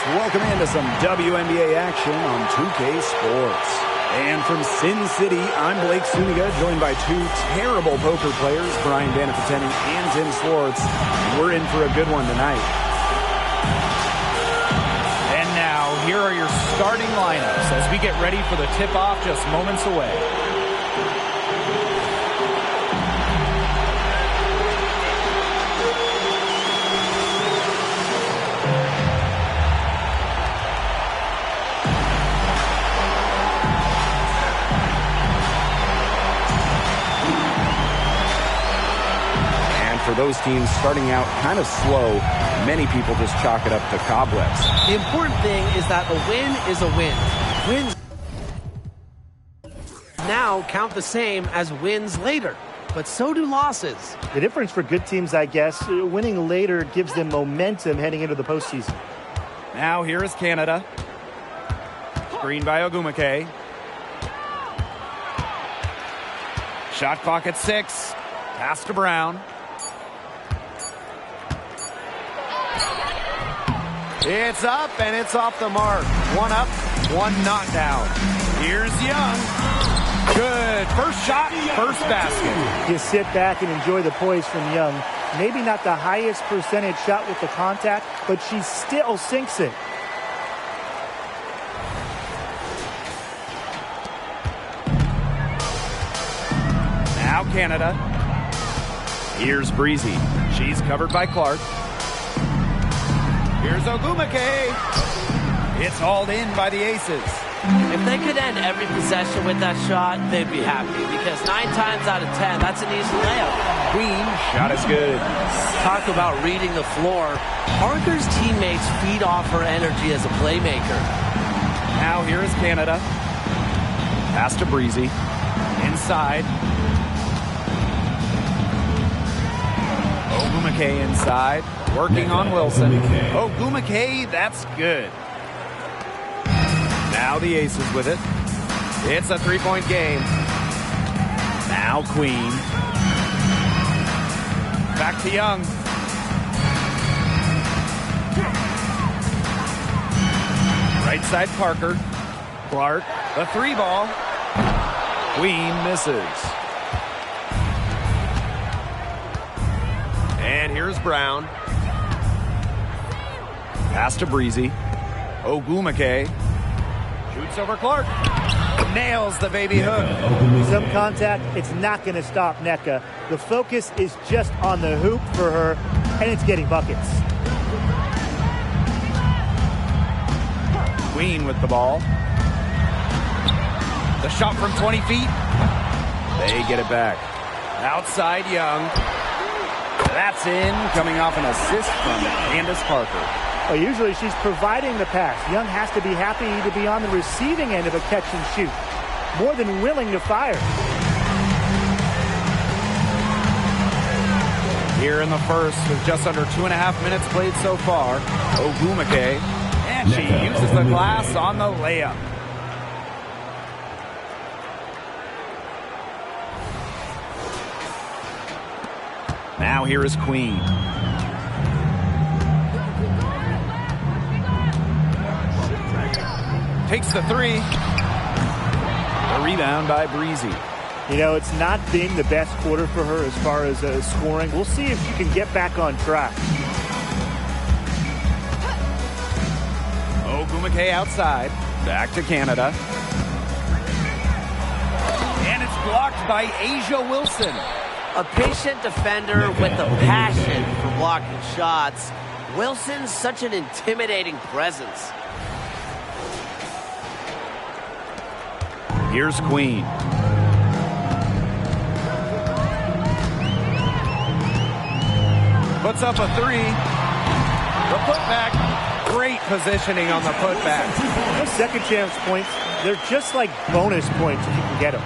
Welcome into some WNBA action on 2K Sports. And from Sin City, I'm Blake Suniga, joined by two terrible poker players, Brian Banafiteni and Tim Swartz. We're in for a good one tonight. And now, here are your starting lineups as we get ready for the tip-off just moments away. For those teams starting out kind of slow, many people just chalk it up to cobwebs. The important thing is that a win is a win. Wins now count the same as wins later, but so do losses. The difference for good teams, I guess, winning later gives them momentum heading into the postseason. Now here is Canada. Screen by Ogumake. Shot clock at 6. Pass to Brown. It's up, and it's off the mark. One up, one not down. Here's Young. Good. First shot, first basket. You sit back and enjoy the poise from Young. Maybe not the highest percentage shot with the contact, but she still sinks it. Now Canada. Here's Breezy. She's covered by Clark. Here's Ogumake. It's hauled in by the Aces. If they could end every possession with that shot, they'd be happy, because 9 times out of 10, that's an easy layup. Queen, shot is good. Talk about reading the floor. Parker's teammates feed off her energy as a playmaker. Now here is Canada. Pass to Breezy. Inside. Ogumake inside. Working on Wilson. Ogumake, that's good. Now the Aces with it. It's a 3-point game. Now Queen. Back to Young. Right side Parker. Clark. The 3 ball. Queen misses. And here's Brown. Pass to Breezy. Ogumake. Shoots over Clark. Nails the baby hook. Some contact, it's not going to stop NECA. The focus is just on the hoop for her, and it's getting buckets. Queen with the ball. The shot from 20 feet. They get it back. Outside Young. That's in, coming off an assist from Candace Parker. Well, usually she's providing the pass. Young has to be happy to be on the receiving end of a catch and shoot. More than willing to fire. Here in the first, with just under 2.5 minutes played so far, Ogumake, and she uses the glass on the layup. Now here is Queen. Takes the 3. The rebound by Breezy. You know, it's not been the best quarter for her as far as scoring. We'll see if she can get back on track. Ogumake outside. Back to Canada. And it's blocked by Asia Wilson. A patient defender with the passion for blocking shots. Wilson's such an intimidating presence. Here's Queen. Puts up a 3. The putback. Great positioning on the putback. Those second chance points, they're just like bonus points if you can get them.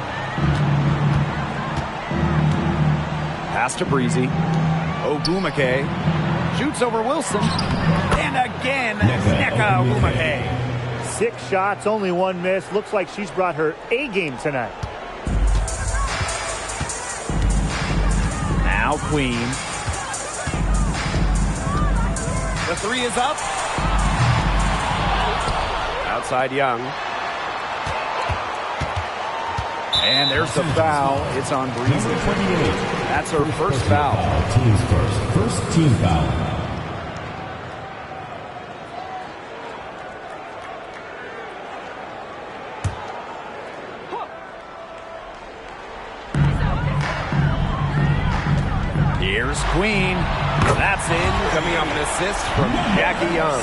Pass to Breezy. Ogumake. Shoots over Wilson. And again, NECA Ogumake. 6 shots, only 1 miss. Looks like she's brought her A game tonight. Now Queen. The 3 is up. outside Young. And there's the foul. It's on Breezy. That's her first foul. Team's first team foul. Here's Queen. That's in, coming off an assist from Jackie Young.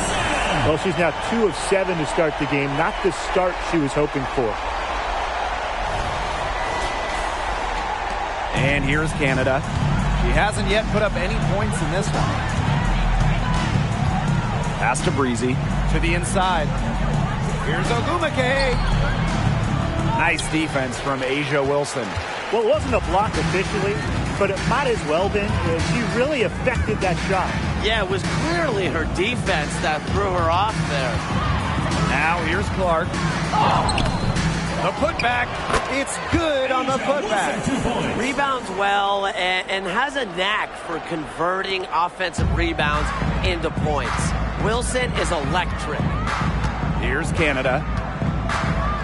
Well, she's now 2 of 7 to start the game. Not the start she was hoping for. And here's Canada. She hasn't yet put up any points in this one. Pass to Breezy. To the inside. Here's Ogumake. Nice defense from Asia Wilson. Well, it wasn't a block officially, but it might as well been. She really affected that shot. Yeah, it was clearly her defense that threw her off there. Now here's Clark. The putback. It's good on the putback. Rebounds well and has a knack for converting offensive rebounds into points. Wilson is electric. Here's Canada.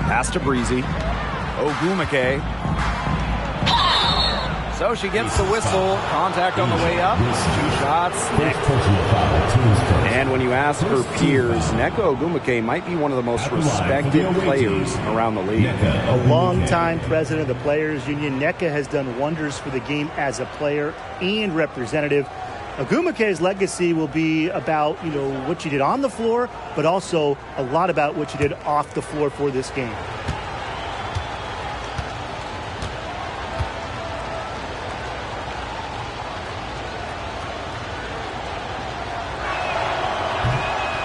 Pass to Breezy. Ogumake. So she gets the whistle. Contact on the way up. 2 shots. And when you ask her peers, Nneka Ogumake might be one of the most respected players around the league. A longtime president of the Players Union, Nneka has done wonders for the game as a player and representative. Ogumake's legacy will be about, what she did on the floor, but also a lot about what she did off the floor for this game.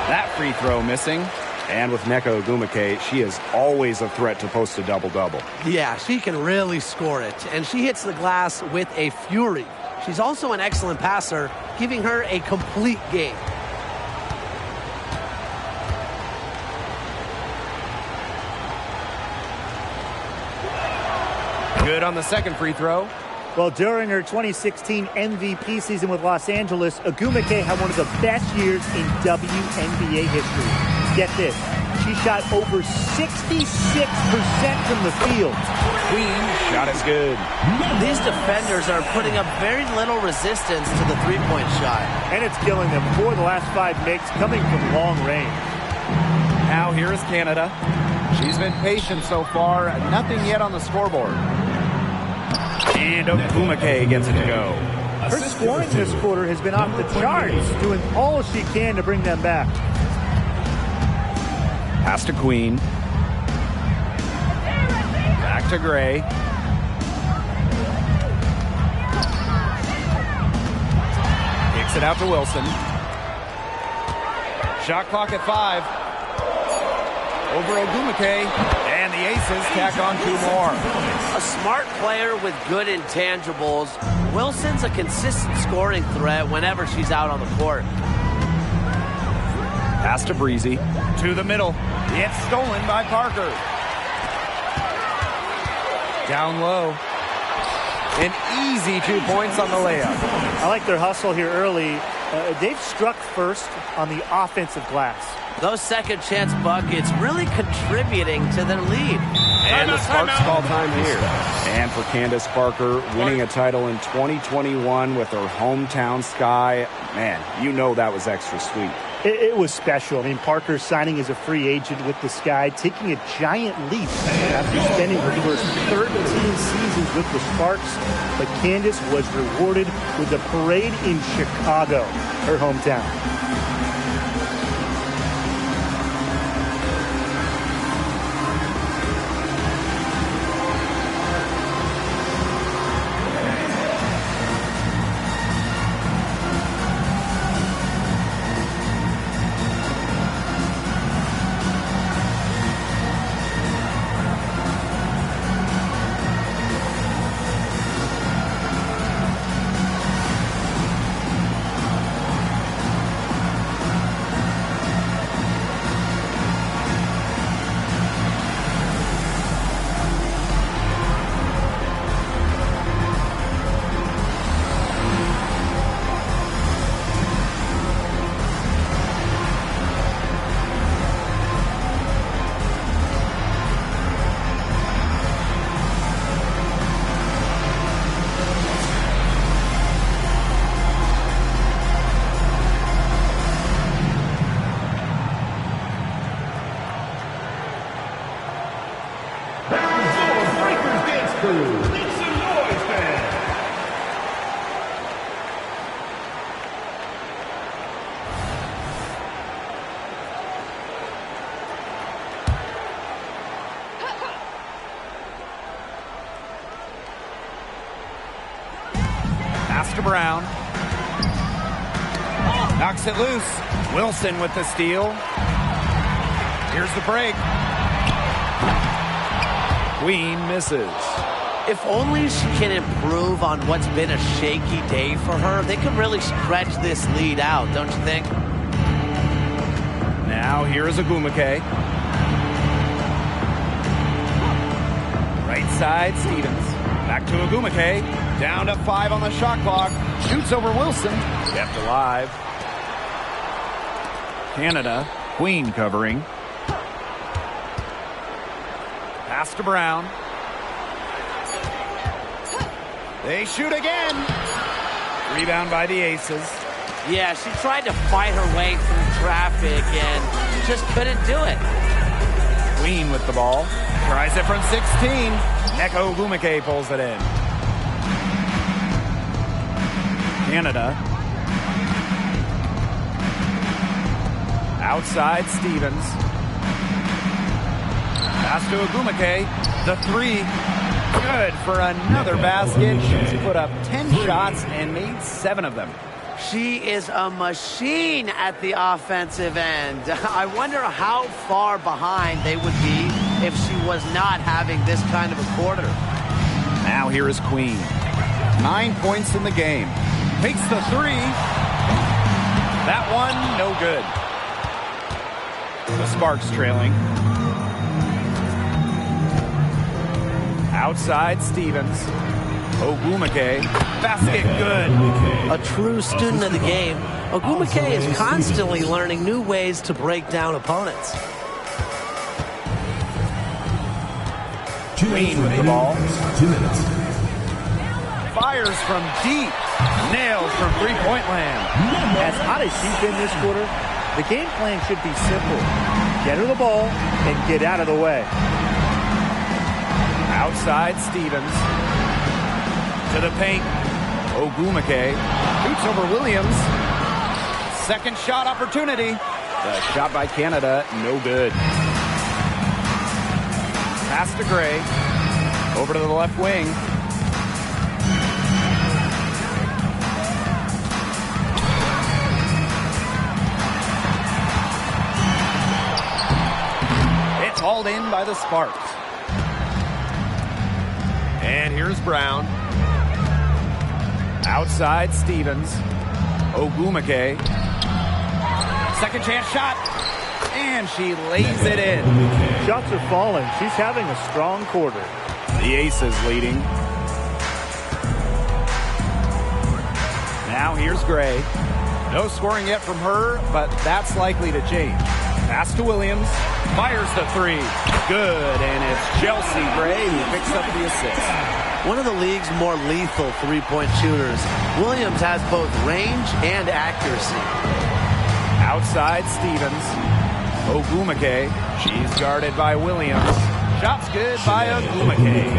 That free throw missing. And with Nneka Ogumake, she is always a threat to post a double-double. Yeah, she can really score it. And she hits the glass with a fury. She's also an excellent passer, giving her a complete game. Good on the second free throw. Well, during her 2016 MVP season with Los Angeles, Ogumake had one of the best years in WNBA history. Get this, she shot over 66% from the field. Queen shot is good. These defenders are putting up very little resistance to the three-point shot. And it's killing them. 4 of the last 5 makes coming from long range. Now here is Canada. She's been patient so far. Nothing yet on the scoreboard. And Ogumake gets it to go. Her scoring this quarter has been off the charts, doing all she can to bring them back. Pass to Queen. Back to Gray. Kicks it out to Wilson. Shot clock at 5. Over Ogumake. And the Aces tack on 2 more. A smart player with good intangibles. Wilson's a consistent scoring threat whenever she's out on the court. Pass to Breezy. To the middle. It's stolen by Parker. Down low. An easy 2 points on the layup. I like their hustle here early. They've struck first on the offensive glass. Those second chance buckets really contributing to their lead. And the Sparks call time here. And for Candace Parker, winning a title in 2021 with her hometown Sky, man, that was extra sweet. It was special. I mean, Parker signing as a free agent with the Sky, taking a giant leap after spending her first 13 seasons with the Sparks. But Candace was rewarded with a parade in Chicago, her hometown. Make some noise, fans. Pass to Brown. Knocks it loose. Wilson with the steal. Here's the break. Queen misses. If only she can improve on what's been a shaky day for her, they could really stretch this lead out, don't you think? Now here's Ogumake. Right side, Stevens. Back to Ogumake. Down to 5 on the shot clock. Shoots over Wilson. Kept alive. Canada. Queen covering. Pass to Brown. They shoot again. Rebound by the Aces. Yeah, she tried to fight her way through traffic and just couldn't do it. Queen with the ball. Tries it from 16. Neko Ogumake pulls it in. Canada. Outside Stevens. Pass to Ogumake. The 3. Good for another basket. She's put up 10 shots and made 7 of them. She is a machine at the offensive end. I wonder how far behind they would be if she was not having this kind of a quarter. Now here is Queen. 9 points in the game. Takes the 3. That one, no good. The Sparks trailing. Outside Stevens. Ogumake. Basket good. A true student of the game, Ogumake is constantly learning new ways to break down opponents. Queen with the ball. 2 minutes. Fires from deep. Nails from three-point land. As hot as she's been this quarter, the game plan should be simple. Get her the ball and get out of the way. Outside Stevens. To the paint. Ogumake. Shoots over Williams. Second shot opportunity. The shot by Canada, no good. Pass to Gray. Over to the left wing. It's hauled in by the Sparks. And here's Brown. Outside Stevens. Ogumake. Second chance shot. And she lays it in. Shots are falling. She's having a strong quarter. The Aces leading. Now here's Gray. No scoring yet from her, but that's likely to change. Pass to Williams. Fires the 3. Good, and it's Chelsea Gray who picks up the assist. One of the league's more lethal three-point shooters, Williams has both range and accuracy. Outside Stevens. Ogumake. She's guarded by Williams. Shot's good by Ogumake.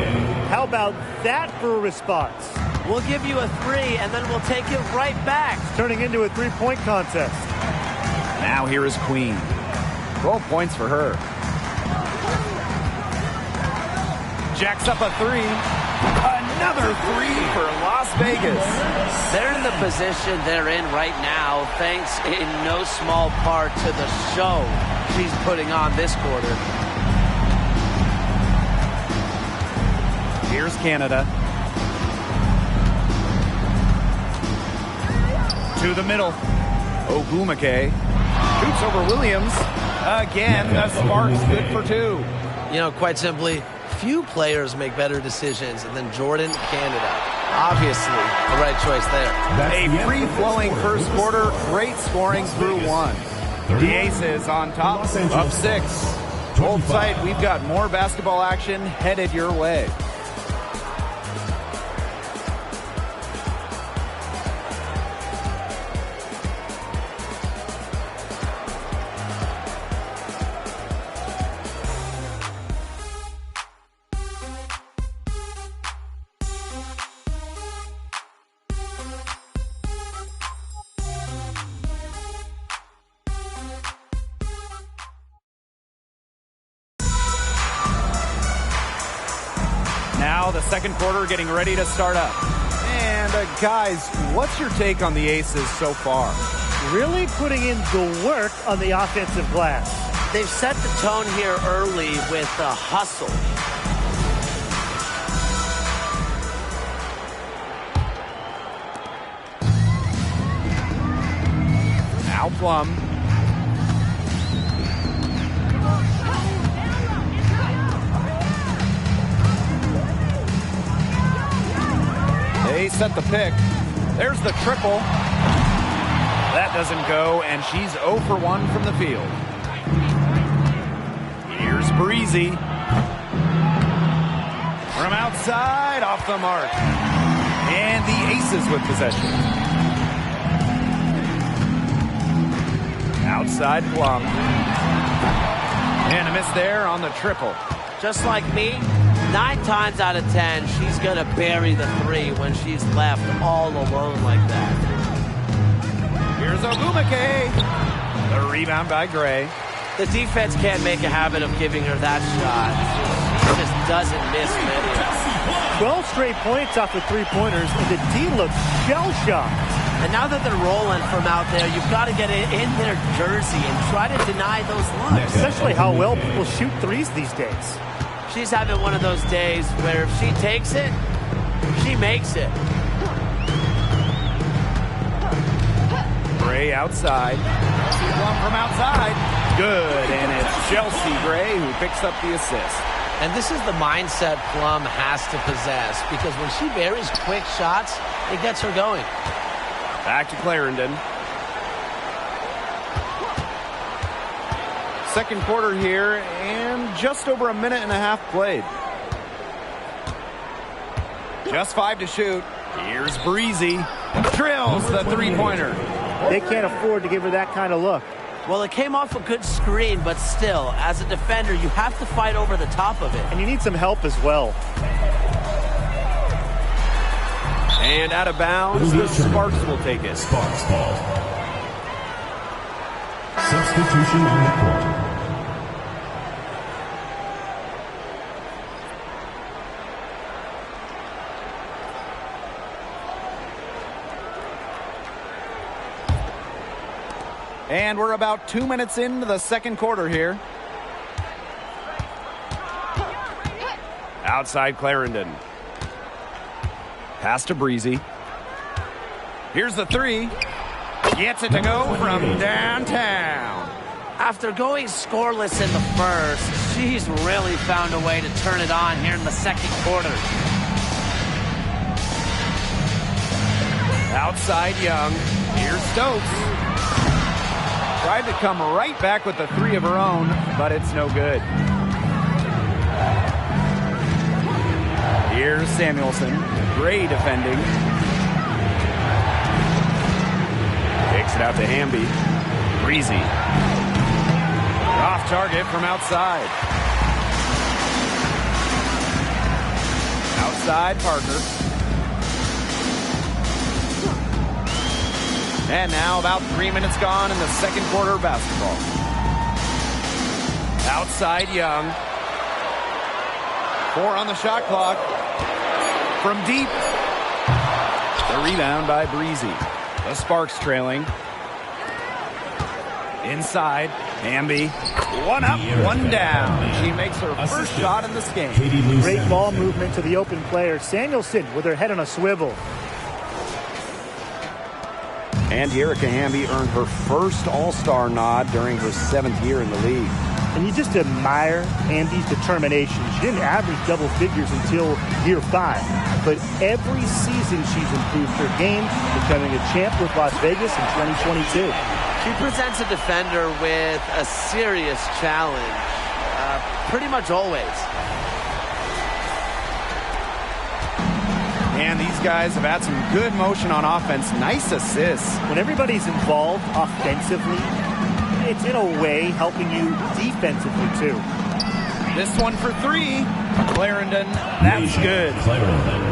How about that for a response? We'll give you a 3, and then we'll take it right back. Turning into a three-point contest. Now here is Queen. 12 points for her. Jacks up a 3. Another 3 for Las Vegas. They're in the position they're in right now, thanks in no small part to the show she's putting on this quarter. Here's Canada. To the middle. Ogumake. Shoots over Williams. Again, the Sparks good for 2. You know, quite simply, few players make better decisions than Jordan Canada. Obviously, the right choice there. A free-flowing first quarter, great scoring through 1. The Aces on top, up 6. Hold tight, we've got more basketball action headed your way. now the second quarter getting ready to start up. And guys, what's your take on the Aces so far? Really putting in the work on the offensive glass. They've set the tone here early with the hustle. Now Plum. They set the pick. There's the triple. That doesn't go, and she's 0 for 1 from the field. Here's Breezy. From outside, off the mark. And the Aces with possession. Outside Plum. And a miss there on the triple. Just like me, 9 times out of 10, she's going to bury the 3 when she's left all alone like that. Here's Ogumake. The rebound by Gray. The defense can't make a habit of giving her that shot. She just doesn't miss many. 12 straight points off the three-pointers, and the D looks shell-shocked. And now that they're rolling from out there, you've got to get it in their jersey and try to deny those looks. Especially how well people shoot threes these days. She's having one of those days where if she takes it, she makes it. Gray outside. Plum from outside. Good, and it's Chelsea Gray who picks up the assist. And this is the mindset Plum has to possess, because when she buries quick shots, it gets her going. Back to Clarendon. Second quarter here, and just over a minute and a half played. Just 5 to shoot. Here's Breezy. Drills the three-pointer. They can't afford to give her that kind of look. Well, it came off a good screen, but still, as a defender, you have to fight over the top of it. And you need some help as well. And out of bounds, the Sparks will take it. Sparks ball. Substitution on the court. And we're about 2 minutes into the second quarter here. Outside Clarendon. Pass to Breezy. Here's the 3. Gets it to go from downtown. After going scoreless in the first, she's really found a way to turn it on here in the second quarter. Outside Young. Here's Stokes. Tried to come right back with the 3 of her own, but it's no good. Here's Samuelson. Gray defending. Takes it out to Hamby. Breezy. Off target from outside. Outside Parker. And now about 3 minutes gone in the second quarter of basketball. Outside Young. 4 on the shot clock. From deep. The rebound by Breezy. The Sparks trailing. Inside. Hamby. 1 up, 1 down. She makes her first shot in this game. Great ball movement to the open player. Samuelson with her head on a swivel. And Erica Hamby earned her first All-Star nod during her 7th year in the league. And you just admire Hamby's determination. She didn't average double figures until year 5. But every season she's improved her game, becoming a champ with Las Vegas in 2022. She presents a defender with a serious challenge, pretty much always. And these guys have had some good motion on offense. Nice assists. When everybody's involved offensively, it's in a way helping you defensively too. This one for 3. Clarendon, that's good.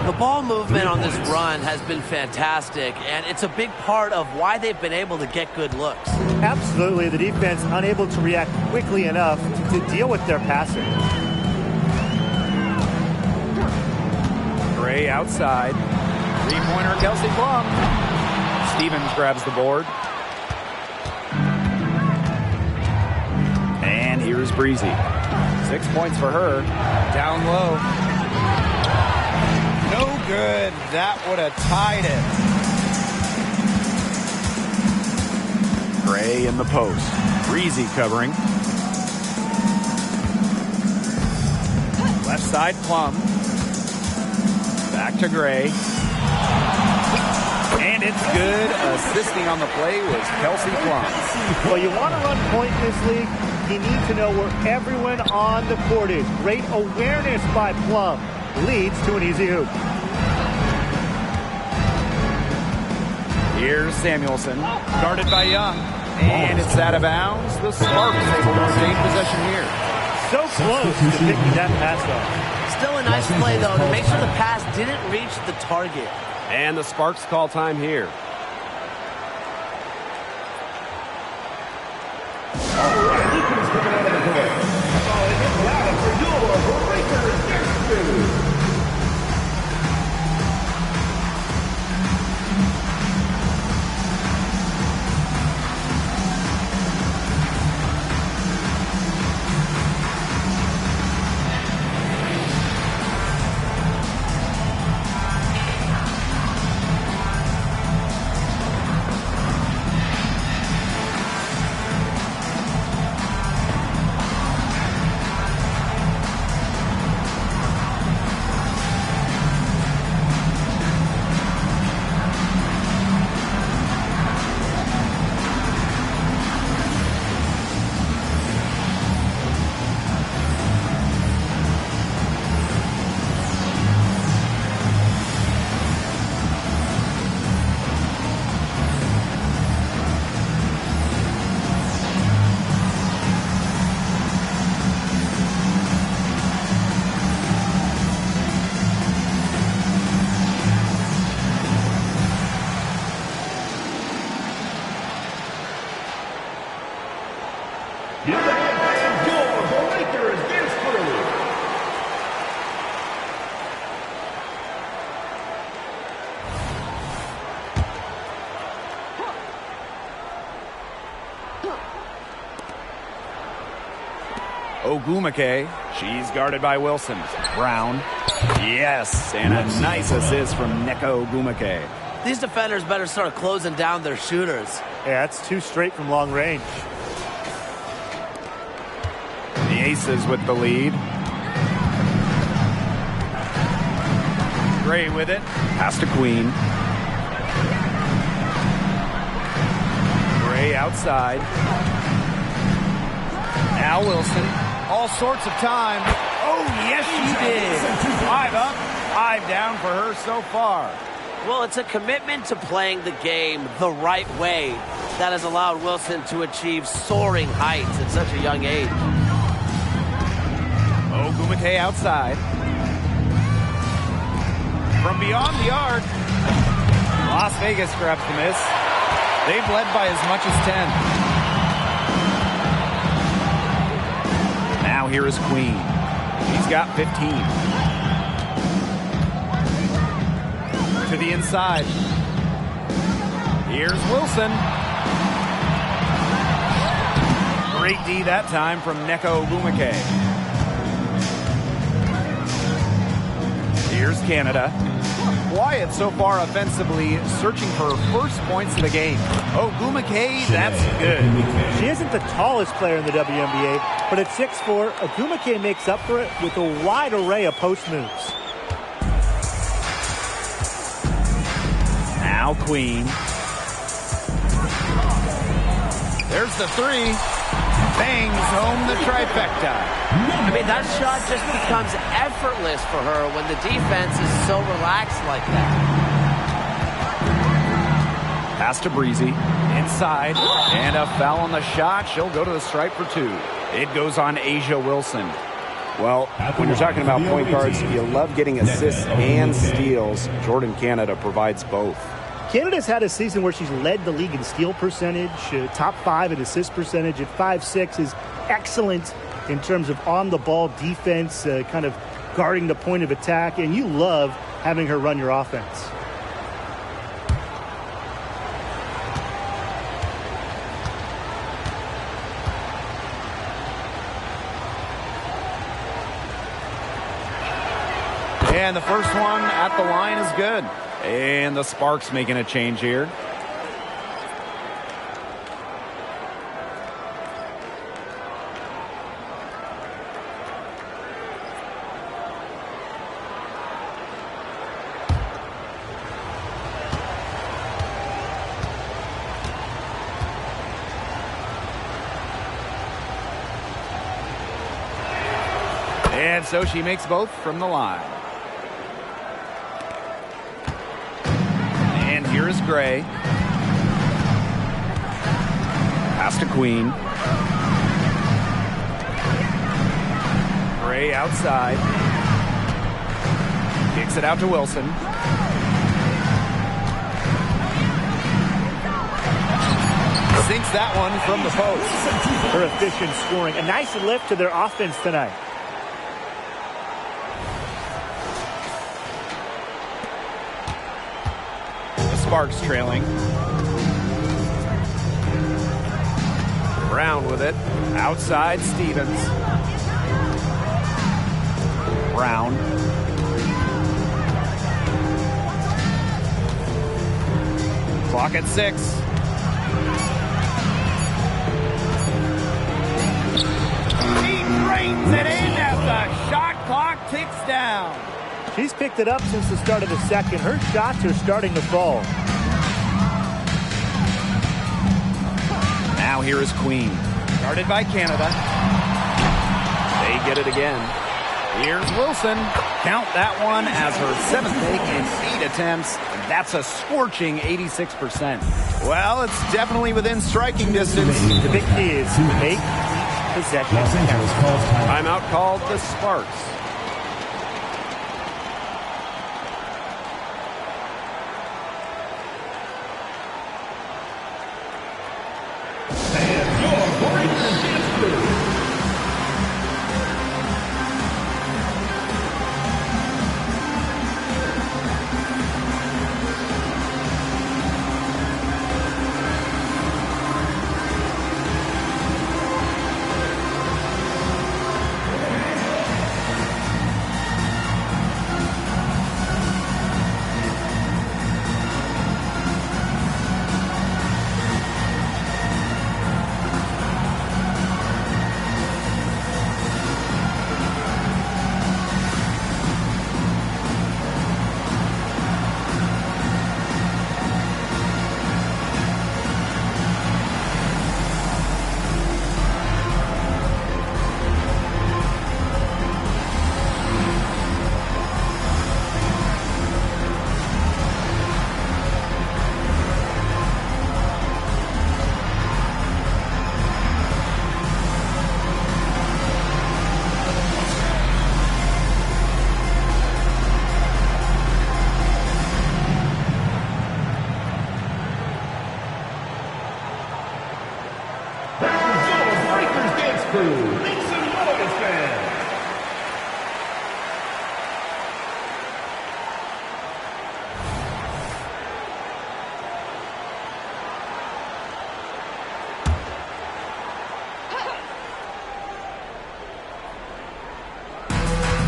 The ball movement on this run has been fantastic, and it's a big part of why they've been able to get good looks. Absolutely, the defense unable to react quickly enough to deal with their passing. Gray outside. Three-pointer, Kelsey Plum. Stevens grabs the board. And here's Breezy. 6 points for her. Down low. No good. That would have tied it. Gray in the post. Breezy covering. Left side, Plum. Back to Gray. And it's good. Assisting on the play was Kelsey Plum. Well, you want to run point in this league, you need to know where everyone on the court is. Great awareness by Plum. Leads to an easy hoop. Here's Samuelson. Guarded by Young. And it's out of bounds. The Sparks able to retain possession here. So close to picking that pass off. Still a nice play, though, to make sure the pass didn't reach the target. And the Sparks call time here. Ogwumike. She's guarded by Wilson. Brown. Yes, and a nice assist from Nneka Ogwumike. These defenders better start closing down their shooters. Yeah, that's two straight from long range. The Aces with the lead. Gray with it. Pass to Queen. Gray outside. Now Wilson. All sorts of time. Oh, yes, she did. 5 up, 5 down for her so far. Well, it's a commitment to playing the game the right way that has allowed Wilson to achieve soaring heights at such a young age. Ogwumike outside. From beyond the arc, Las Vegas grabs the miss. They've led by as much as 10. Now here is Queen. She's got 15. To the inside. Here's Wilson. Great D that time from Nneka Ogwumike. Here's Canada. Quiet so far offensively, searching for her first points of the game. Ogwumike, that's good. She isn't the tallest player in the WNBA, but at 6'4", Ogwumike makes up for it with a wide array of post moves. Now Queen. There's the three. Bangs home the trifecta. I mean, that shot just becomes effortless for her when the defense is so relaxed like that. Pass to Breezy. Inside. And a foul on the shot. She'll go to the stripe for 2. It goes on A'ja Wilson. Well, when you're talking about point guards, you love getting assists and steals. Jordan Canada provides both. Canada's had a season where she's led the league in steal percentage, top 5 in assist percentage at 5'6", is excellent in terms of on-the-ball defense, kind of guarding the point of attack. And you love having her run your offense. And the first one at the line is good. And the Sparks making a change here. And so she makes both from the line. And here is Gray. Pass to Queen. Gray outside. Kicks it out to Wilson. Sinks that one from the post. Her efficient scoring. A nice lift to their offense tonight. Sparks trailing. Brown with it. Outside Stevens. Brown. Clock at 6. He drains it in as the shot clock ticks down. She's picked it up since the start of the second. Her shots are starting to fall. Now here is Queen. Guarded by Canada. They get it again. Here's Wilson. Count that one as her 7th make in 8 attempts. That's a scorching 86%. Well, it's definitely within striking distance. The big key is make possession. Los Angeles calls Timeout called the Sparks.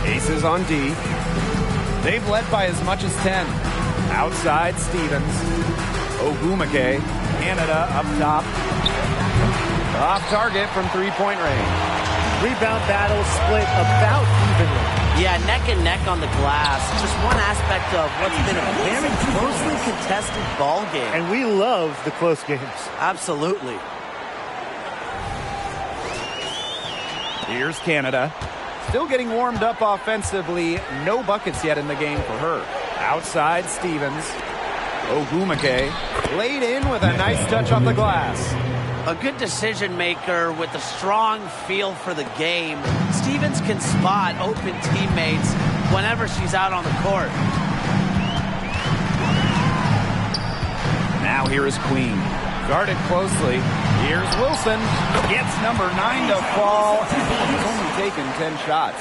Aces on D. They've led by as much as 10. Outside Stevens. Ogumake. Canada up top. Off target from three-point range. Rebound battle split about evenly. Yeah, neck and neck on the glass. Just one aspect of what's been a very closely contested ball game. And we love the close games. Absolutely. Here's Canada. Still getting warmed up offensively. No buckets yet in the game for her. Outside Stevens. Ogumake laid in with a nice touch off the glass. A good decision maker with a strong feel for the game. Stevens can spot open teammates whenever she's out on the court. Now here is Queen. Guarded closely. Here's Wilson. Gets number 9 to fall. He's only taken 10 shots.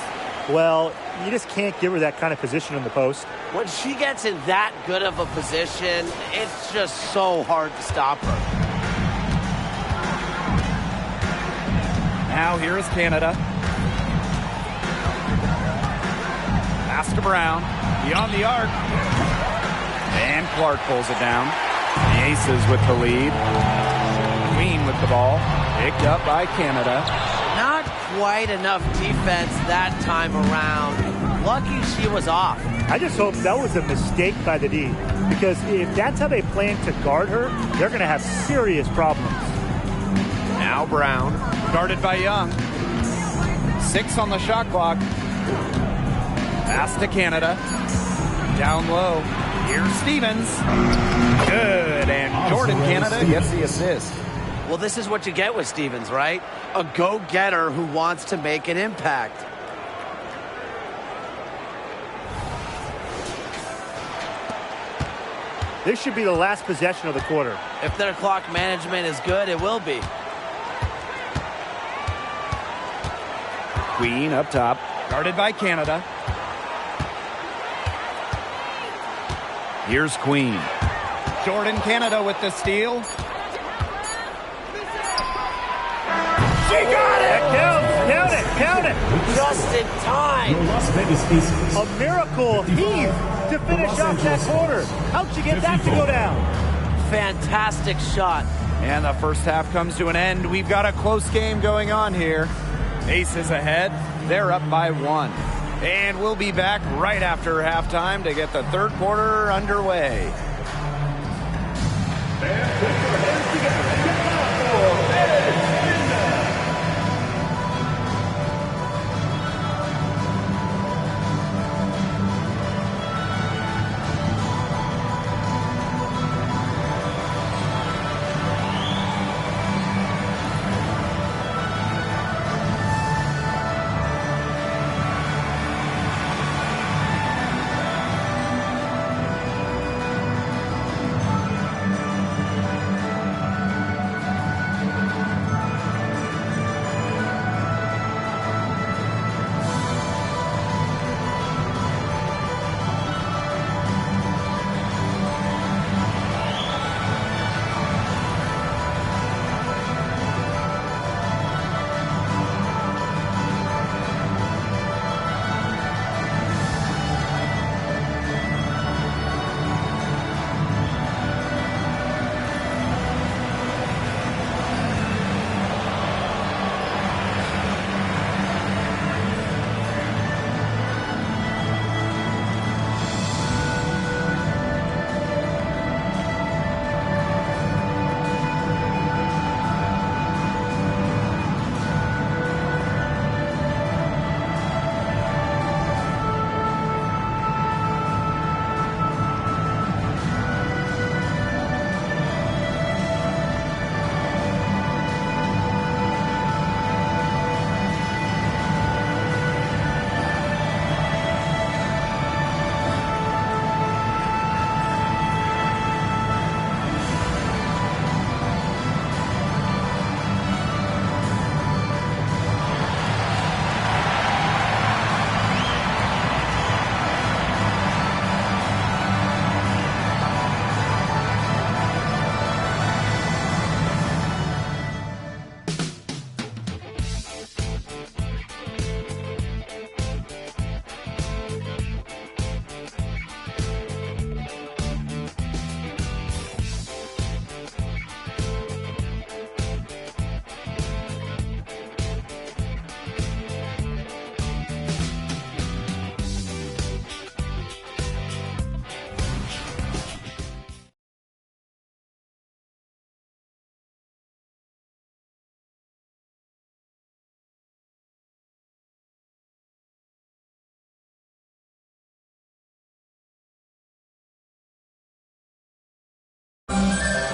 Well, you just can't give her that kind of position in the post. When she gets in that good of a position, it's just so hard to stop her. Now here is Canada. Pass to Brown. Beyond the arc. And Clark pulls it down. The Aces with the lead. Queen with the ball. Picked up by Canada. Not quite enough defense that time around. Lucky she was off. I just hope that was a mistake by the D, because if that's how they plan to guard her, they're going to have serious problems. Now Brown, guarded by Young. 6 on the shot clock. Pass to Canada. Down low. Here's Stevens. Good, and Jordan Canada gets the assist. Well, this is what you get with Stevens, right? A go-getter who wants to make an impact. This should be the last possession of the quarter. If their clock management is good, it will be. Queen up top, guarded by Canada. Here's Queen. Jordan Canada with the steal. She got it! Count it! Count it! Just in time. Your Las Vegas Aces. A miracle heave to finish off that quarter. How'd you get that to go down? Fantastic shot. And the first half comes to an end. We've got a close game going on here. Aces ahead. They're up by 1. And we'll be back right after halftime to get the third quarter underway. And put your hands together and get down for Edge.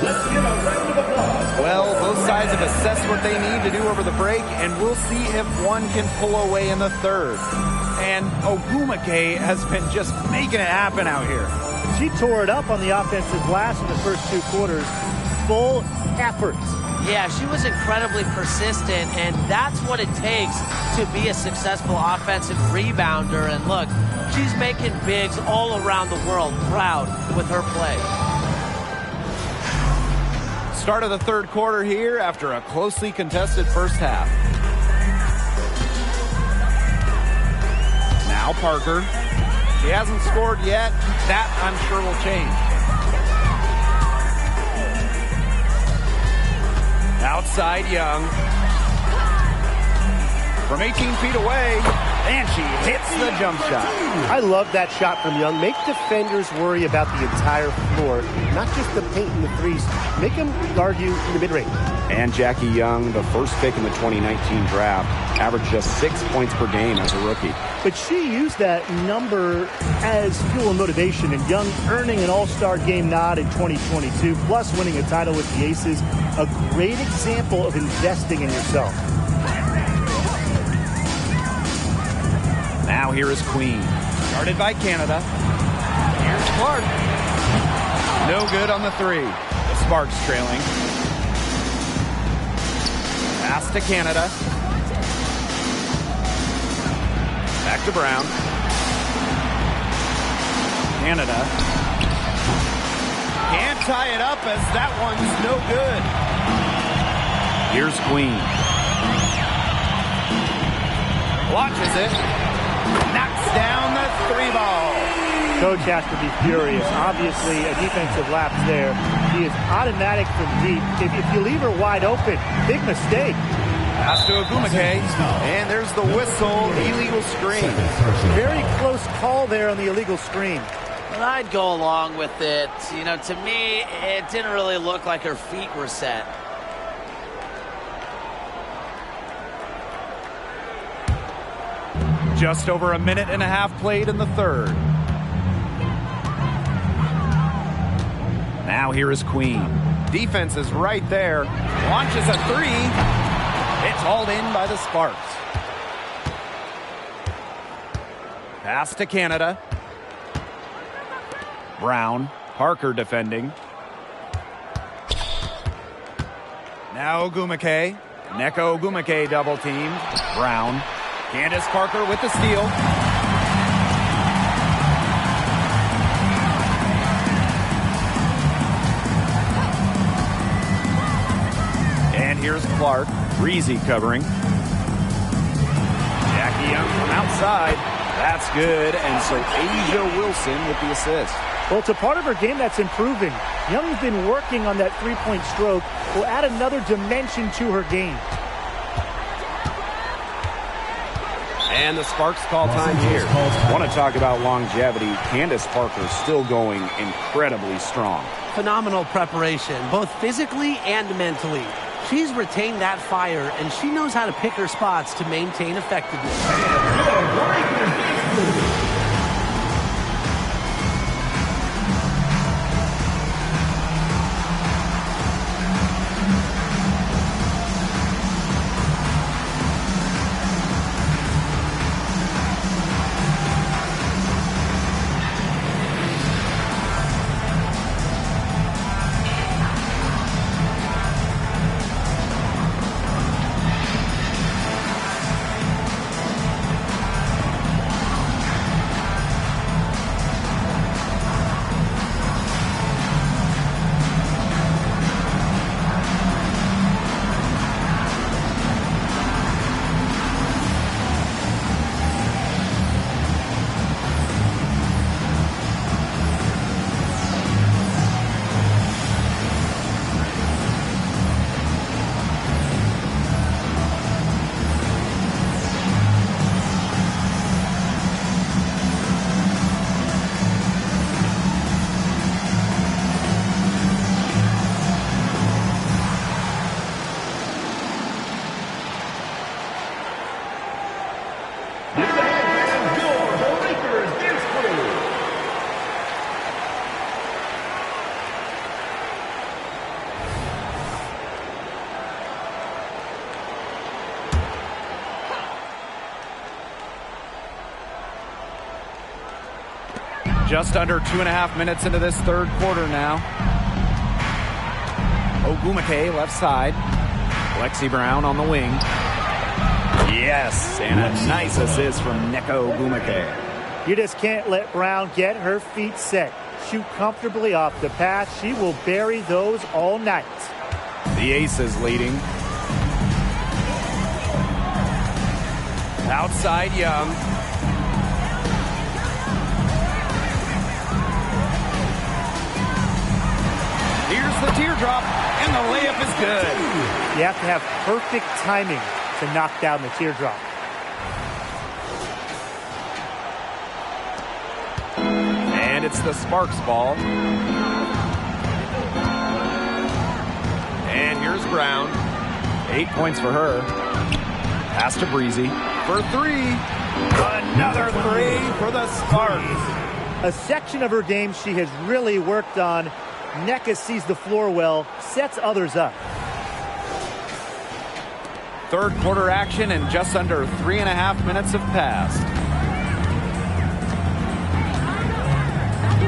Let's give a round of applause. Well, both sides have assessed what they need to do over the break, and we'll see if one can pull away in the third. And Ogumake has been just making it happen out here. She tore it up on the offensive glass in the first 2 quarters. Full effort. Yeah, she was incredibly persistent, and that's what it takes to be a successful offensive rebounder. And look, she's making bigs all around the world proud with her play. Start of the third quarter here after a closely contested first half. Now Parker. She hasn't scored yet. That, I'm sure, will change. Outside Young. From 18 feet away, and she hits the jump shot. I love that shot from Young. Make defenders worry about the entire floor, not just the paint and the threes. Make them guard you in the mid-range. And Jackie Young, the first pick in the 2019 draft, averaged just 6 points per game as a rookie. But she used that number as fuel and motivation, and Young earning an all-star game nod in 2022, plus winning a title with the Aces. A great example of investing in yourself. Now here is Queen. Guarded by Canada. Here's Clark. No good on the three. The Sparks trailing. Pass to Canada. Back to Brown. Canada. Can't tie it up as that one's no good. Here's Queen. Watches it. Knocks down the three ball. Coach has to be furious. Obviously, a defensive lapse there. He is automatic from deep. If you leave her wide open, big mistake. Pass to Ogumake, and there's the whistle, illegal screen. Very close call there on the illegal screen. But I'd go along with it. You know, to me, it didn't really look like her feet were set. Just over a minute and a half played in the third. Now here is Queen. Defense is right there. Launches a three. It's hauled in by the Sparks. Pass to Canada. Brown. Parker defending. Now Ogumake. Neko Ogumake double teamed. Brown. Candace Parker with the steal. And here's Clark. Breezy covering. Jackie Young from outside. That's good. And so Asia Wilson with the assist. Well, it's a part of her game that's improving. Young's been working on that three-point stroke. Will add another dimension to her game. And the Sparks call time here. Want to talk about longevity. Candace Parker still going incredibly strong. Phenomenal preparation, both physically and mentally. She's retained that fire, and she knows how to pick her spots to maintain effectiveness. Just under 2.5 minutes into this third quarter now. Ogumake left side. Lexi Brown on the wing. Yes, and a nice assist from Neko Ogumake. You just can't let Brown get her feet set. Shoot comfortably off the pass. She will bury those all night. The Aces leading. Outside Young. Here's the teardrop, and the layup is good. You have to have perfect timing to knock down the teardrop. And it's the Sparks ball. And here's Brown. 8 points for her. Pass to Breezy for 3. Another 3 for the Sparks. A section of her game she has really worked on. Nneka sees the floor well, sets others up. Third quarter action, and just under 3.5 minutes have passed.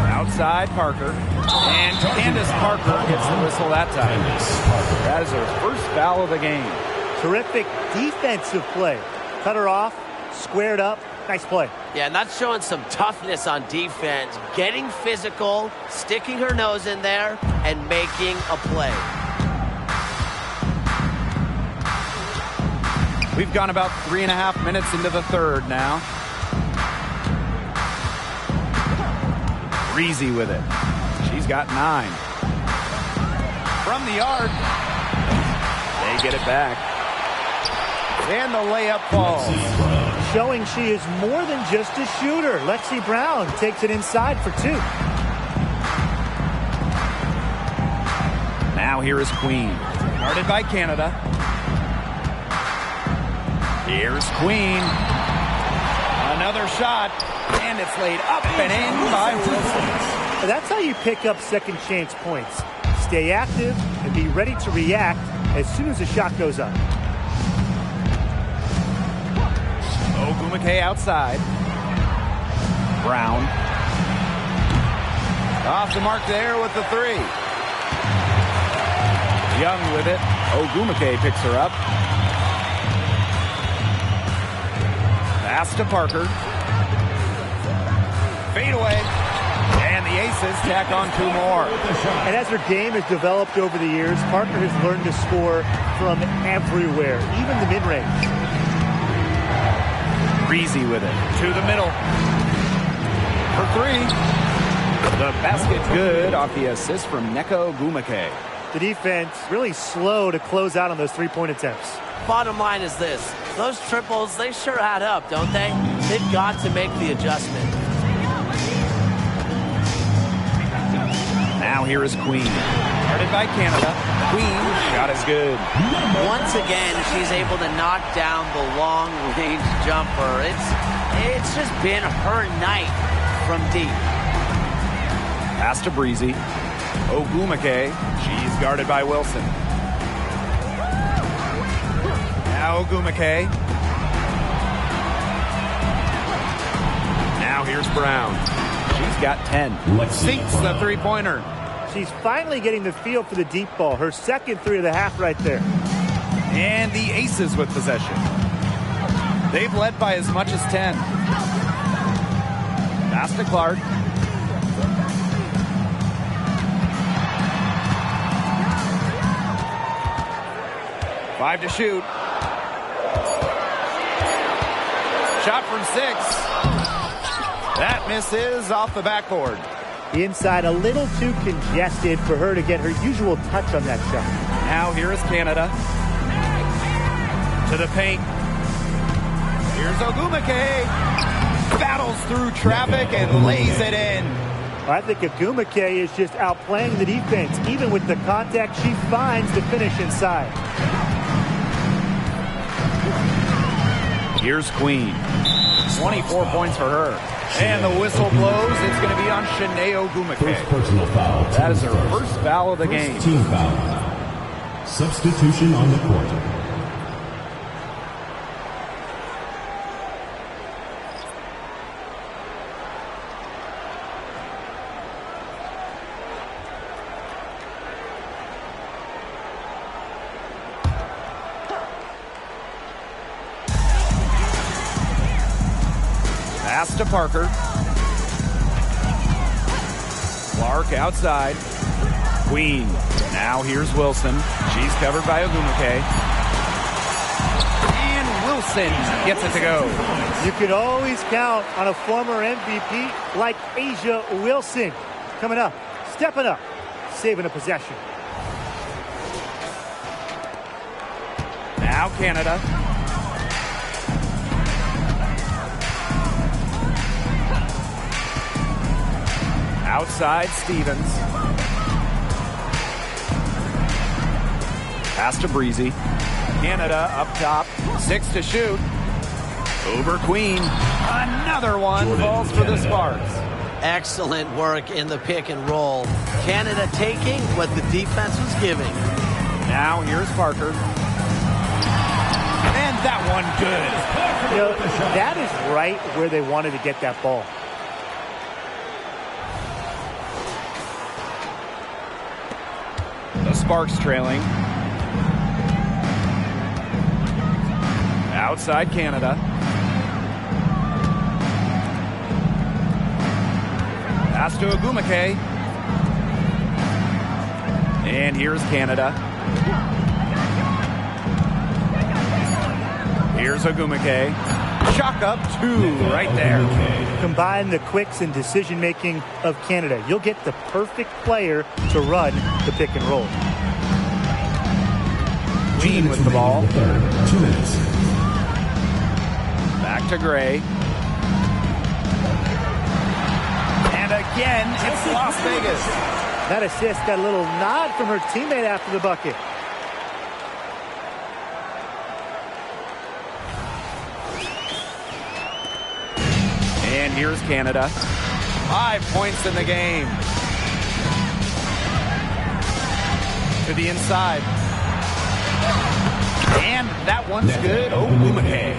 Outside Parker. And Candace Parker gets the whistle that time. That is her first foul of the game. Terrific defensive play. Cut her off, squared up. Nice play. Yeah, and that's showing some toughness on defense. Getting physical, sticking her nose in there, and making a play. We've gone about 3.5 minutes into the third now. Breezy with it. She's got 9. From the arc. They get it back. And the layup falls. Showing she is more than just a shooter. Lexi Brown takes it inside for 2. Now here is Queen. Guarded by Canada. Here's Queen. Another shot. And it's laid up and in by Wilson. That's how you pick up second chance points. Stay active and be ready to react as soon as the shot goes up. Ogumake outside. Brown. Off the mark there with the 3. Young with it. Ogumake picks her up. Pass to Parker. Fade away. And the Aces tack on 2 more. And as her game has developed over the years, Parker has learned to score from everywhere, even the mid-range. Breezy with it. To the middle. For 3. The basket good off the assist from Neko Ogumake. The defense really slow to close out on those 3-point attempts. Bottom line is this. Those triples, they sure add up, don't they? They've got to make the adjustment. Now here is Queen. Guarded by Canada. Queen, shot is good. Once again, she's able to knock down the long-range jumper. It's just been her night from deep. Pass to Breezy. Ogumake. She's guarded by Wilson. Now Ogumake. Now here's Brown. She's got 10. Sinks the 3-pointer. She's finally getting the feel for the deep ball. Her second 3 of the half right there. And the Aces with possession. They've led by as much as 10. Pass to Clark. Five to shoot. Shot from 6. That misses off the backboard. The inside a little too congested for her to get her usual touch on that shot. Now here is Canada. To the paint. Here's Ogumake. Battles through traffic and lays it in. I think Ogumake is just outplaying the defense. Even with the contact, she finds the finish inside. Here's Queen. 24 points for her. And the whistle blows. It's going to be on Shanae Ogumake. First personal foul. That is her first foul of the game. Team foul. Substitution on the court. Pass to Parker. Clark outside. Queen. Now here's Wilson. She's covered by Ogumake. And Wilson gets it to go. You can always count on a former MVP like Asia Wilson. Coming up, stepping up, saving a possession. Now Canada. Outside Stevens. Pass to Breezy. Canada up top. 6 to shoot. Over Queen. Another one falls for the Sparks. Excellent work in the pick and roll. Canada taking what the defense was giving. Now here's Parker. And that one good. You know, that is right where they wanted to get that ball. The Sparks trailing. Outside Canada. Pass to Ogumake. And here's Canada. Here's Ogumake. Shock up 2 right there. Combine the quicks and decision-making of Canada. You'll get the perfect player to run the pick and roll. Queen with the ball. 2 minutes. Back to Gray. And again, it's Las Vegas. That assist got a little nod from her teammate after the bucket. And here's Canada. 5 points in the game. To the inside. And that one's good. Ogumake.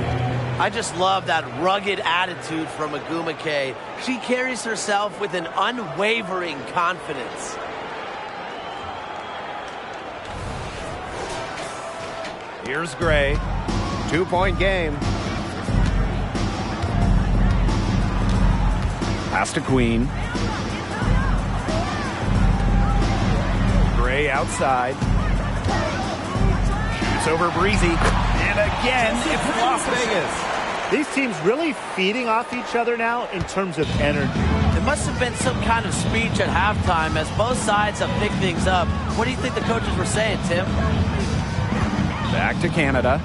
I just love that rugged attitude from Ogumake. She carries herself with an unwavering confidence. Here's Gray. 2-point game. Pass to Queen. Gray outside. Shoots over Breezy. And again, it's Las Vegas. These teams really feeding off each other now in terms of energy. It must have been some kind of speech at halftime as both sides have picked things up. What do you think the coaches were saying, Tim? Back to Canada.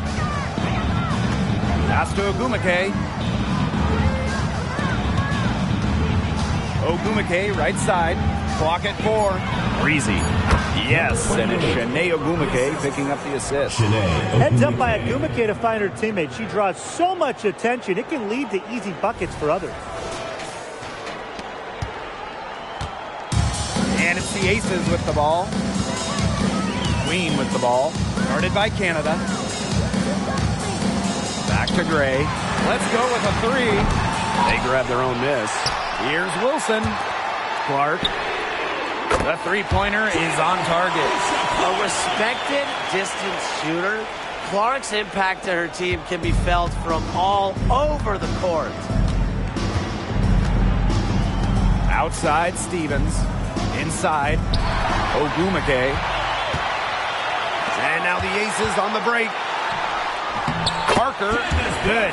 Pass to Ogumake. Ogumake right side. Clock at 4. Breezy. Yes, and it's Shanae Ogumake picking up the assist. Heads up by Ogumake to find her teammate. She draws so much attention, it can lead to easy buckets for others. And it's the Aces with the ball. Queen with the ball. Guarded by Canada. Back to Gray. Let's go with a 3. They grab their own miss. Here's Wilson. Clark. The three-pointer is on target. A respected distance shooter. Clark's impact to her team can be felt from all over the court. Outside Stevens. Inside Ogumake. And now the Aces on the break. Parker is good.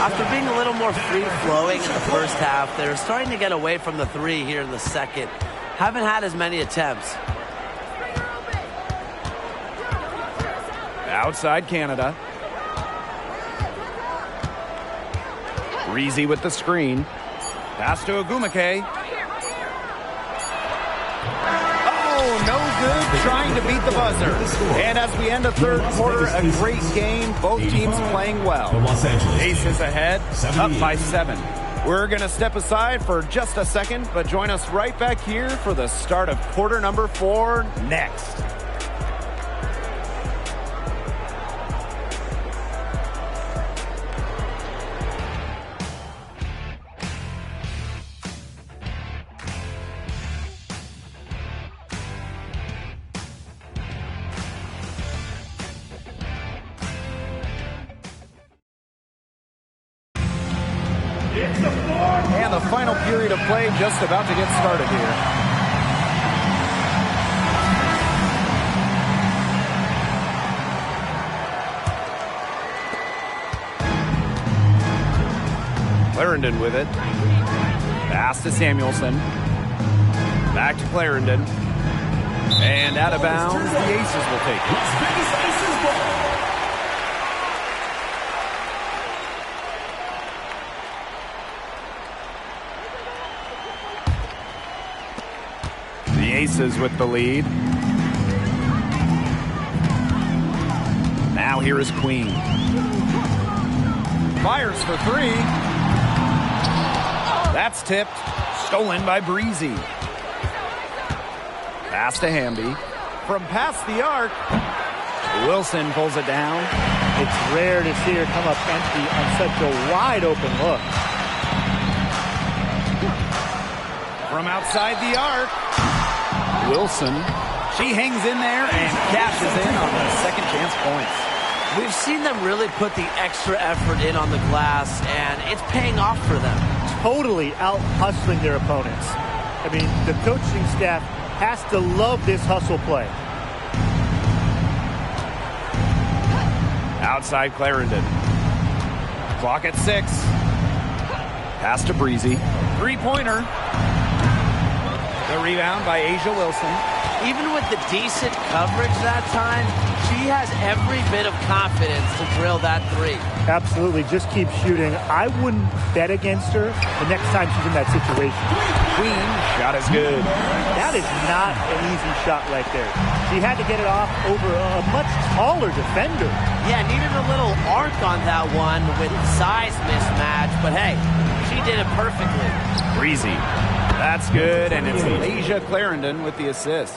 After being a little more free-flowing in the first half, they're starting to get away from the 3 here in the second. Haven't had as many attempts. Outside Canada. Breezy with the screen. Pass to Ogumake. Oh, no good. Trying to beat the buzzer. And as we end the third quarter, a great game. Both teams playing well. Aces ahead, up by 7. We're going to step aside for just a second, but join us right back here for the start of quarter number 4 next. And the final period of play just about to get started here. Clarendon with it. Pass to Samuelson. Back to Clarendon. And out of bounds, the Aces will take it. The Aces with the lead. Now here is Queen. Fires for three. That's tipped. Stolen by Breezy. Pass to Hamby. From past the arc, Wilson pulls it down. It's rare to see her come up empty on such a wide open look. From outside the arc, Wilson. She hangs in there and cashes in on the second chance points. We've seen them really put the extra effort in on the glass, and it's paying off for them. Totally out-hustling their opponents. I mean, the coaching staff has to love this hustle play. Outside Clarendon. Clock at 6. Pass to Breezy. Three-pointer. The rebound by Asia Wilson. Even with the decent coverage that time, she has every bit of confidence to drill that three. Absolutely. Just keep shooting. I wouldn't bet against her the next time she's in that situation. Queen, shot is good. That is not an easy shot right there. She had to get it off over a much taller defender. Yeah, needed a little arc on that one with size mismatch, but hey, she did it perfectly. Breezy. That's good, and it's Asia Clarendon with the assist.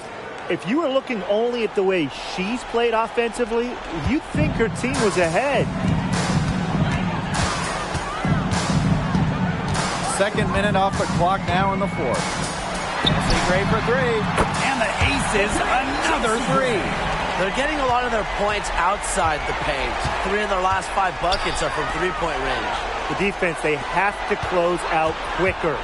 If you were looking only at the way she's played offensively, you'd think her team was ahead. Second minute off the clock now in the fourth. Chelsea Gray for three. And the Aces, another three. They're getting a lot of their points outside the paint. 3 of their last 5 buckets are from three-point range. The defense, they have to close out quicker.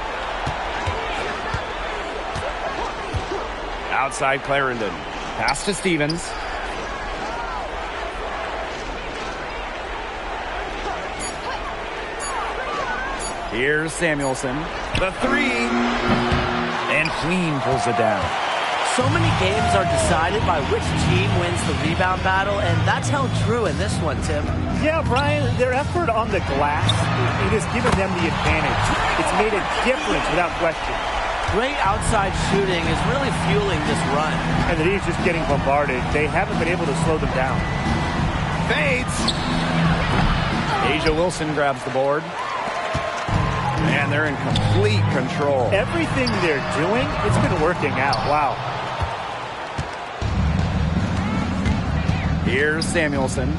Outside Clarendon. Pass to Stevens. Here's Samuelson. The three. And Queen pulls it down. So many games are decided by which team wins the rebound battle, and that's held true in this one, Tim. Yeah, Brian, their effort on the glass, it has given them the advantage. It's made a difference without question. Great outside shooting is really fueling this run. And the D's just getting bombarded. They haven't been able to slow them down. Fades. Asia Wilson grabs the board. And they're in complete control. Everything they're doing, it's been working out. Wow. Here's Samuelson.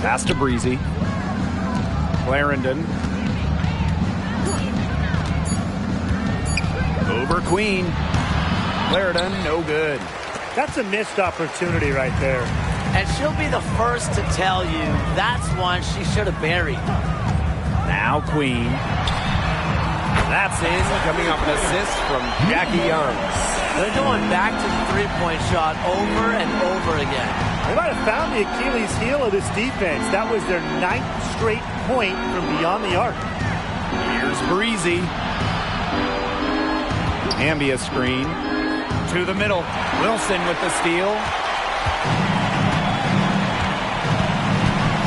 Pass to Breezy. Clarendon. Over Queen. Clarendon, no good. That's a missed opportunity right there. And she'll be the first to tell you that's one she should have buried. Now Queen. That's in, coming off an assist from Jackie Young. They're going back to the three-point shot over and over again. They might have found the Achilles heel of this defense. That was their 9th straight point from beyond the arc. Here's Breezy. Ambia screen. To the middle. Wilson with the steal.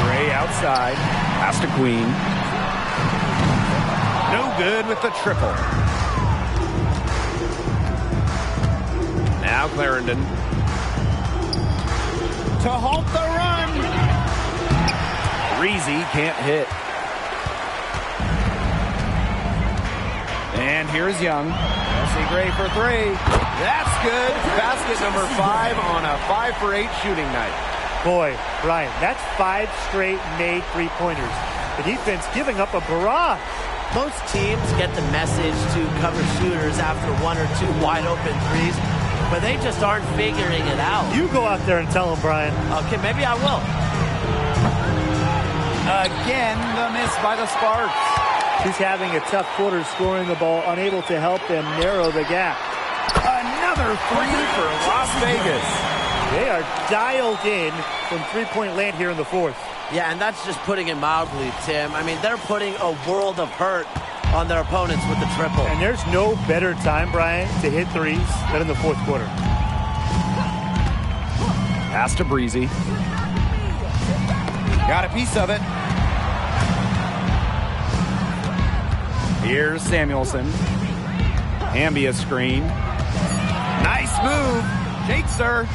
Gray outside. Pass to Queen. No good with the triple. Now Clarendon. To halt the run. Breezy can't hit. And here's Young. Chelsea Gray for three. That's good. Basket number 5 on a 5 for 8 shooting night. Boy, Brian, that's 5 straight made three-pointers. The defense giving up a barrage. Most teams get the message to cover shooters after 1 or 2 wide open threes, but they just aren't figuring it out. You go out there and tell them, Brian. Okay, maybe I will. Again, the miss by the Sparks. She's having a tough quarter scoring the ball, unable to help them narrow the gap. Another three for Las Vegas. They are dialed in from three-point land here in the fourth. Yeah, and that's just putting it mildly, Tim. I mean, they're putting a world of hurt on their opponents with the triple. And there's no better time, Brian, to hit threes than in the fourth quarter. Pass to Breezy. Got a piece of it. Here's Samuelson. Ambia screen. Nice move. Jakes her.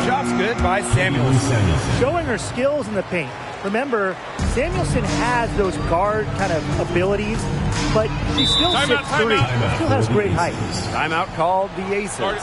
Shot's good by Samuelson. Showing her skills in the paint. Remember, Samuelson has those guard kind of abilities, but she's still 6'3". Still has great height. Timeout called the Aces.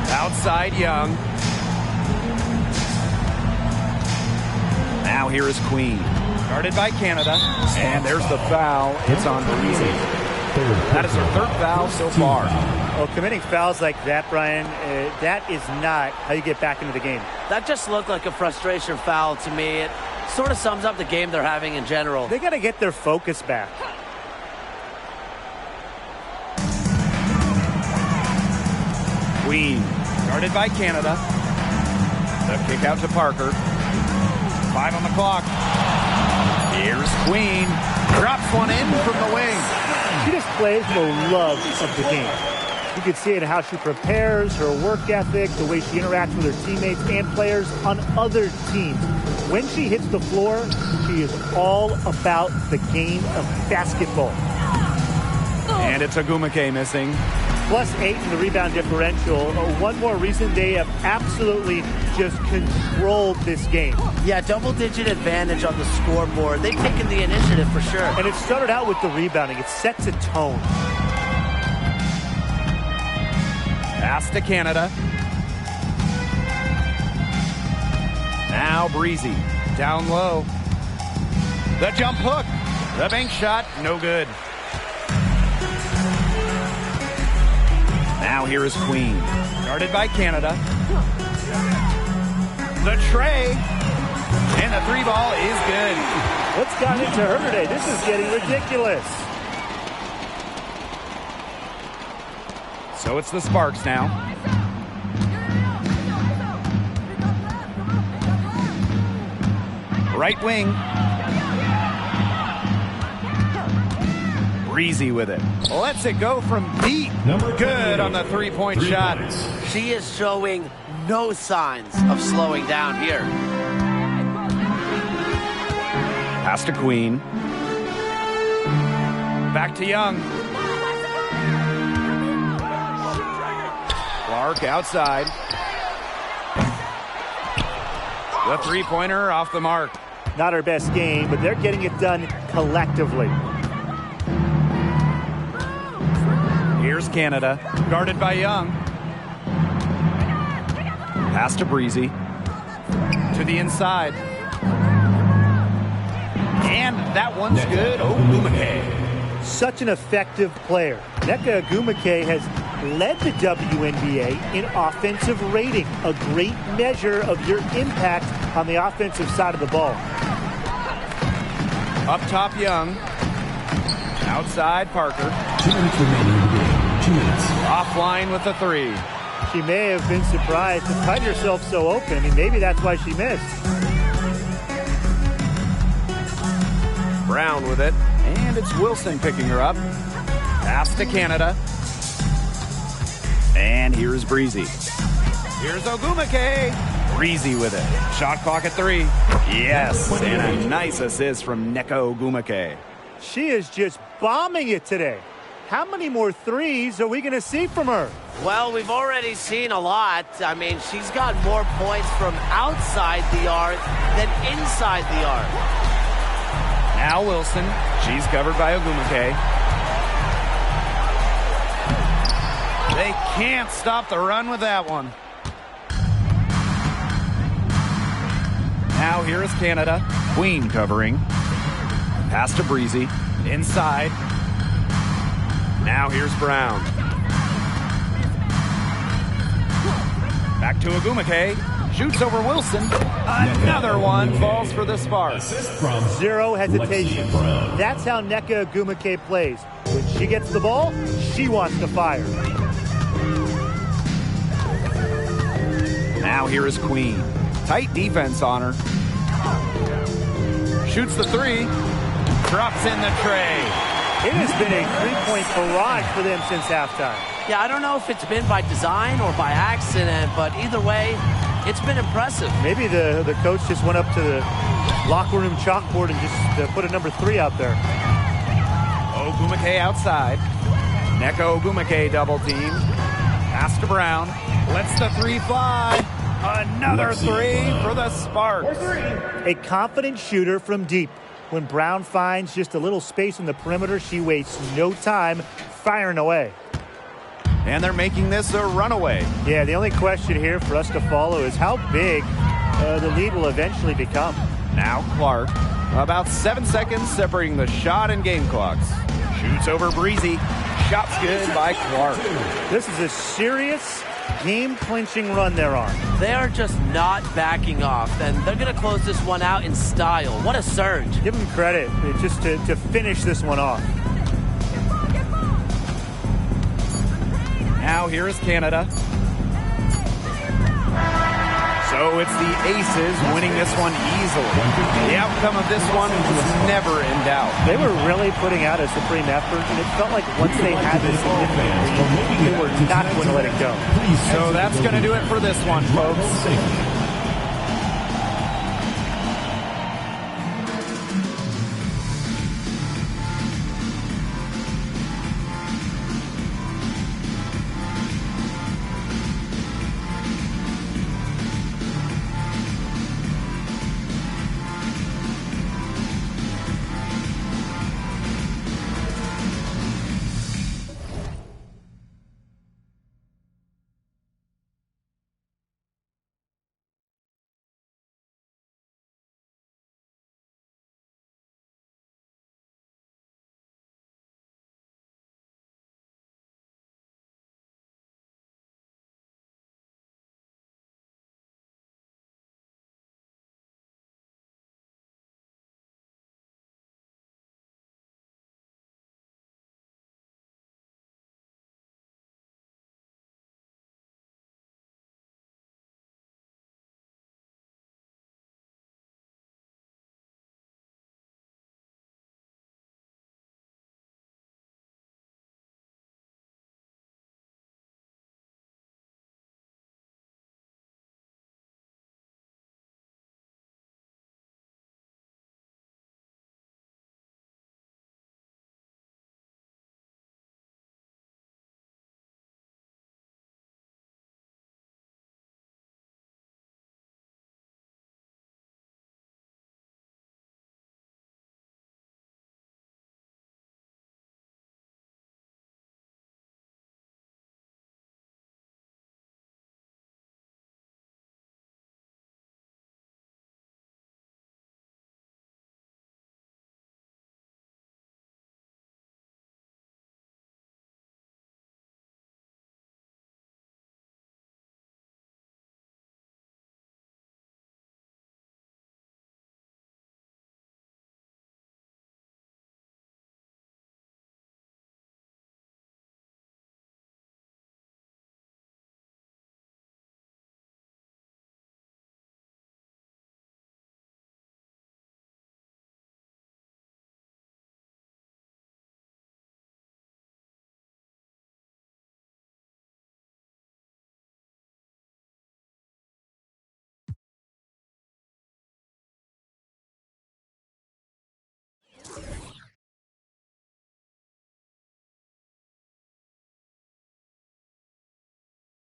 Outside Young. Now here is Queen. Guarded by Canada. And there's the foul. It's on Breezy. That is her third foul so far. Well, committing fouls like that, Brian, that is not how you get back into the game. That just looked like a frustration foul to me. It sort of sums up the game they're having in general. They got to get their focus back. Queen. Guarded by Canada. The kick out to Parker. 5 on the clock. Here's Queen. Drops one in from the wing. She just plays the love of the game. You can see it in how she prepares, her work ethic, the way she interacts with her teammates and players on other teams. When she hits the floor, she is all about the game of basketball. And it's Ogumake missing. +8 in the rebound differential. One more reason they have absolutely just controlled this game. Yeah, double-digit advantage on the scoreboard. They've taken the initiative for sure. And it started out with the rebounding. It sets a tone. Pass to Canada. Now Breezy. Down low. The jump hook. The bank shot. No good. Now here is Queen. Guarded by Canada. The tray. And the three ball is good. What's gotten into her today? This is getting ridiculous. So it's the Sparks now. Right wing. Breezy with it. Lets it go from deep. Good on the three-point shot. She is showing no signs of slowing down here. Pass to Queen. Back to Young. Park outside. The three-pointer off the mark. Not her best game, but they're getting it done collectively. Here's Canada, guarded by Young. Pass to Breezy. To the inside. And that one's good. Ogumake. Such an effective player. Nneka Ogumake has led the WNBA in offensive rating, a great measure of your impact on the offensive side of the ball. Up top, Young. Outside, Parker. 2 minutes remaining in the game. 2 minutes. Offline with the three. She may have been surprised to find herself so open. I mean, maybe that's why she missed. Brown with it. And it's Wilson picking her up. Pass to Canada. And here's Breezy. Here's Ogumake. Breezy with it. Shot clock at 3. Yes, and a nice assist from Nneka Ogumake. She is just bombing it today. How many more threes are we going to see from her? Well, we've already seen a lot. I mean, she's got more points from outside the arc than inside the arc. Now Wilson. She's covered by Ogumake. They can't stop the run with that one. Now here is Canada. Queen covering. Pass to Breezy. Inside. Now here's Brown. Back to Ogumake. Shoots over Wilson. Another one falls for the Sparks. Zero hesitation. That's how Nneka Ogumake plays. When she gets the ball, she wants to fire. Now here is Queen. Tight defense on her. Shoots the three. Drops in the tray. It has been a three-point barrage for them since halftime. Yeah, I don't know if it's been by design or by accident, but either way, it's been impressive. Maybe the coach just went up to the locker room chalkboard and just put a number 3 out there. Ogumake outside. Nneka Ogumake double team. Pass to Brown. Lets the three fly. Another three for the Sparks. A confident shooter from deep. When Brown finds just a little space in the perimeter, she wastes no time firing away. And they're making this a runaway. Yeah, the only question here for us to follow is how big the lead will eventually become. Now Clark. About 7 seconds separating the shot and game clocks. Shoots over Breezy. Shot's good by Clark. This is a serious game-clinching run they're on. They are just not backing off, and they're going to close this one out in style. What a surge. Give them credit just to finish this one off. Now here is Canada. So it's the Aces winning this one easily. The outcome of this one was never in doubt. They were really putting out a supreme effort, and it felt like once they had this significant lead, they were not going to let it go. So that's going to do it for this one, folks.